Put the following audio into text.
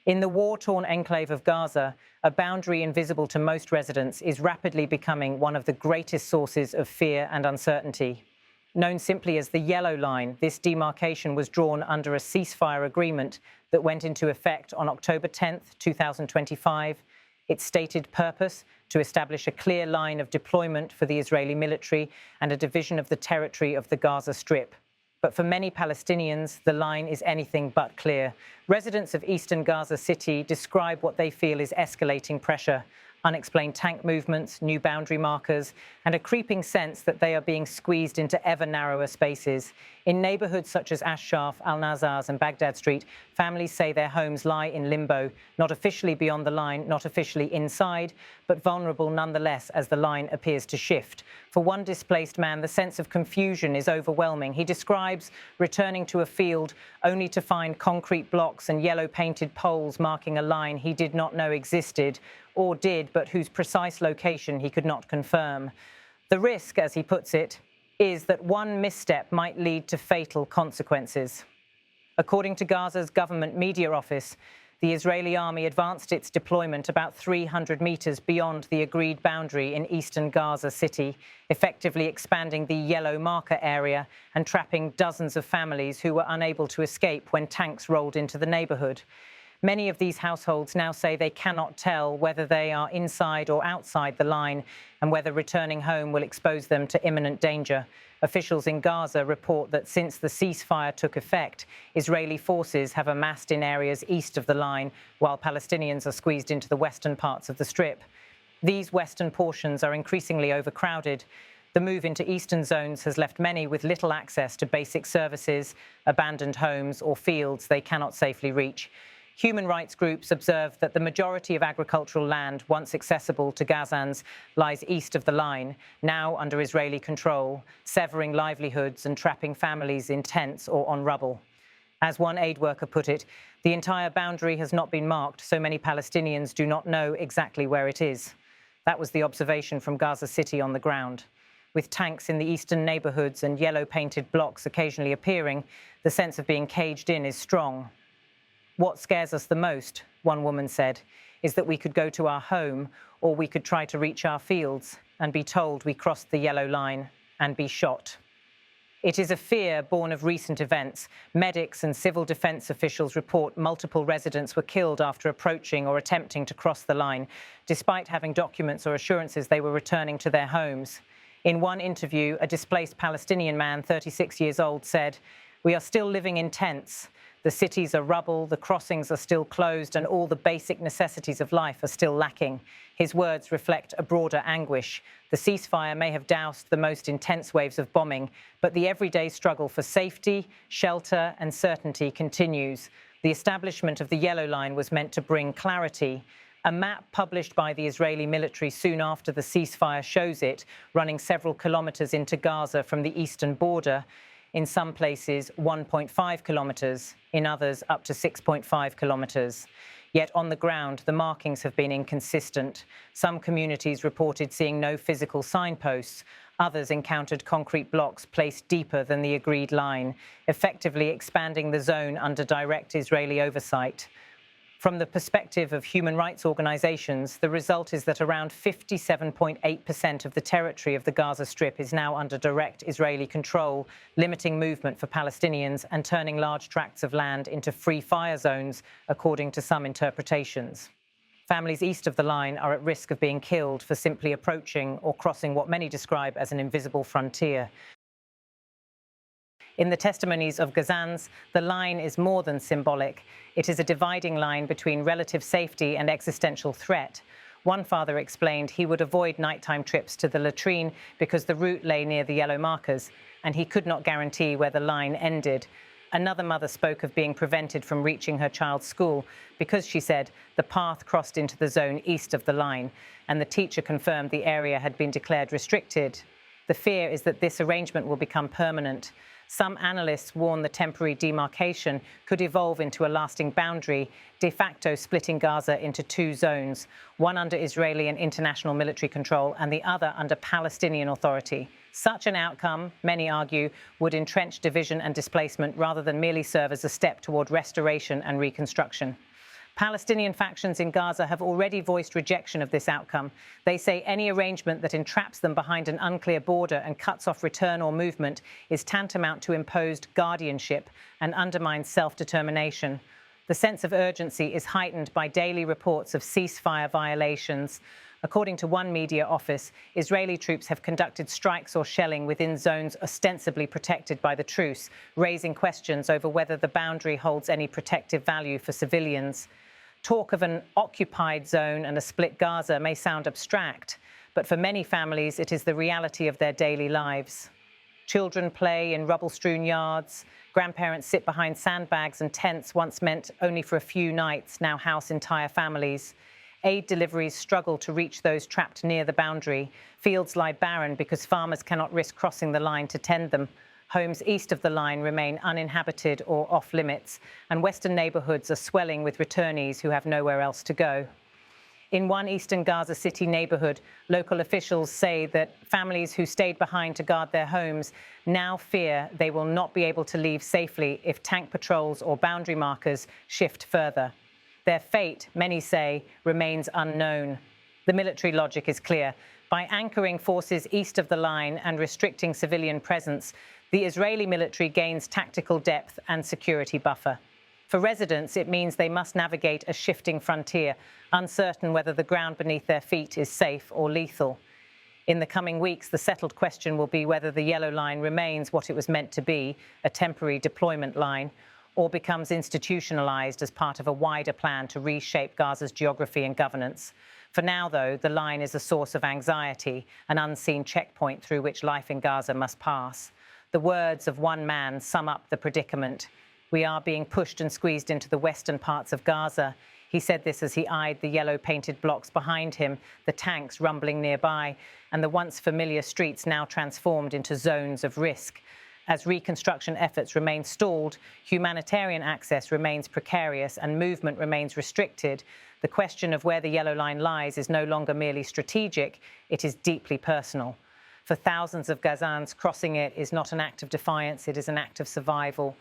In the war-torn enclave of Gaza, a boundary invisible to most residents is rapidly becoming one of the greatest sources of fear and uncertainty. Known simply as the Yellow Line, this demarcation was drawn under a ceasefire agreement that went into effect on October 10, 2025. Its stated purpose: to establish a clear line of deployment for the Israeli military and a division of the territory of the Gaza Strip. But for many Palestinians, the line is anything but clear. Residents of eastern Gaza City describe what they feel is escalating pressure: unexplained tank movements, new boundary markers, and a creeping sense that they are being squeezed into ever narrower spaces. In neighborhoods such as Ashraf, Al-Nazars and Baghdad Street, families say their homes lie in limbo, not officially beyond the line, not officially inside, but vulnerable nonetheless as the line appears to shift. For one displaced man, the sense of confusion is overwhelming. He describes returning to a field only to find concrete blocks and yellow-painted poles marking a line he did not know existed, or did, but whose precise location he could not confirm. The risk, as he puts it, is that one misstep might lead to fatal consequences. According to Gaza's government media office, the Israeli army advanced its deployment about 300 meters beyond the agreed boundary in eastern Gaza City, effectively expanding the yellow marker area and trapping dozens of families who were unable to escape when tanks rolled into the neighborhood. Many of these households now say they cannot tell whether they are inside or outside the line and whether returning home will expose them to imminent danger. Officials in Gaza report that since the ceasefire took effect, Israeli forces have amassed in areas east of the line, while Palestinians are squeezed into the western parts of the Strip. These western portions are increasingly overcrowded. The move into eastern zones has left many with little access to basic services, abandoned homes, or fields they cannot safely reach. Human rights groups observe that the majority of agricultural land once accessible to Gazans lies east of the line, now under Israeli control, severing livelihoods and trapping families in tents or on rubble. As one aid worker put it, the entire boundary has not been marked, so many Palestinians do not know exactly where it is. That was the observation from Gaza City on the ground. With tanks in the eastern neighborhoods and yellow-painted blocks occasionally appearing, the sense of being caged in is strong. What scares us the most, one woman said, is that we could go to our home or we could try to reach our fields and be told we crossed the yellow line and be shot. It is a fear born of recent events. Medics and civil defense officials report multiple residents were killed after approaching or attempting to cross the line, despite having documents or assurances they were returning to their homes. In one interview, a displaced Palestinian man, 36 years old, said, "We are still living in tents. The cities are rubble, the crossings are still closed, and all the basic necessities of life are still lacking." His words reflect a broader anguish. The ceasefire may have doused the most intense waves of bombing, but the everyday struggle for safety, shelter, and certainty continues. The establishment of the Yellow Line was meant to bring clarity. A map published by the Israeli military soon after the ceasefire shows it, running several kilometers into Gaza from the eastern border. In some places 1.5 kilometers, in others up to 6.5 kilometers. Yet on the ground, the markings have been inconsistent. Some communities reported seeing no physical signposts. Others encountered concrete blocks placed deeper than the agreed line, effectively expanding the zone under direct Israeli oversight. From the perspective of human rights organizations, the result is that around 57.8% of the territory of the Gaza Strip is now under direct Israeli control, limiting movement for Palestinians and turning large tracts of land into free fire zones, according to some interpretations. Families east of the line are at risk of being killed for simply approaching or crossing what many describe as an invisible frontier. In the testimonies of Gazans, the line is more than symbolic. It is a dividing line between relative safety and existential threat. One father explained he would avoid nighttime trips to the latrine because the route lay near the yellow markers, and he could not guarantee where the line ended. Another mother spoke of being prevented from reaching her child's school because, she said, the path crossed into the zone east of the line, and the teacher confirmed the area had been declared restricted. The fear is that this arrangement will become permanent. Some analysts warn the temporary demarcation could evolve into a lasting boundary, de facto splitting Gaza into two zones, one under Israeli and international military control and the other under Palestinian authority. Such an outcome, many argue, would entrench division and displacement rather than merely serve as a step toward restoration and reconstruction. Palestinian factions in Gaza have already voiced rejection of this outcome. They say any arrangement that entraps them behind an unclear border and cuts off return or movement is tantamount to imposed guardianship and undermines self-determination. The sense of urgency is heightened by daily reports of ceasefire violations. According to one media office, Israeli troops have conducted strikes or shelling within zones ostensibly protected by the truce, raising questions over whether the boundary holds any protective value for civilians. Talk of an occupied zone and a split Gaza may sound abstract, but for many families it is the reality of their daily lives. Children play in rubble-strewn yards. Grandparents sit behind sandbags and tents once meant only for a few nights, now house entire families. Aid deliveries struggle to reach those trapped near the boundary. Fields lie barren because farmers cannot risk crossing the line to tend them. Homes east of the line remain uninhabited or off-limits, and western neighbourhoods are swelling with returnees who have nowhere else to go. In one eastern Gaza City neighbourhood, local officials say that families who stayed behind to guard their homes now fear they will not be able to leave safely if tank patrols or boundary markers shift further. Their fate, many say, remains unknown. The military logic is clear. By anchoring forces east of the line and restricting civilian presence, the Israeli military gains tactical depth and security buffer. For residents, it means they must navigate a shifting frontier, uncertain whether the ground beneath their feet is safe or lethal. In the coming weeks, the settled question will be whether the yellow line remains what it was meant to be, a temporary deployment line, or becomes institutionalized as part of a wider plan to reshape Gaza's geography and governance. For now, though, the line is a source of anxiety, an unseen checkpoint through which life in Gaza must pass. The words of one man sum up the predicament. "We are being pushed and squeezed into the western parts of Gaza." He said this as he eyed the yellow-painted blocks behind him, the tanks rumbling nearby, and the once familiar streets now transformed into zones of risk. As reconstruction efforts remain stalled, humanitarian access remains precarious and movement remains restricted, the question of where the yellow line lies is no longer merely strategic, it is deeply personal. For thousands of Gazans, crossing it is not an act of defiance, it is an act of survival.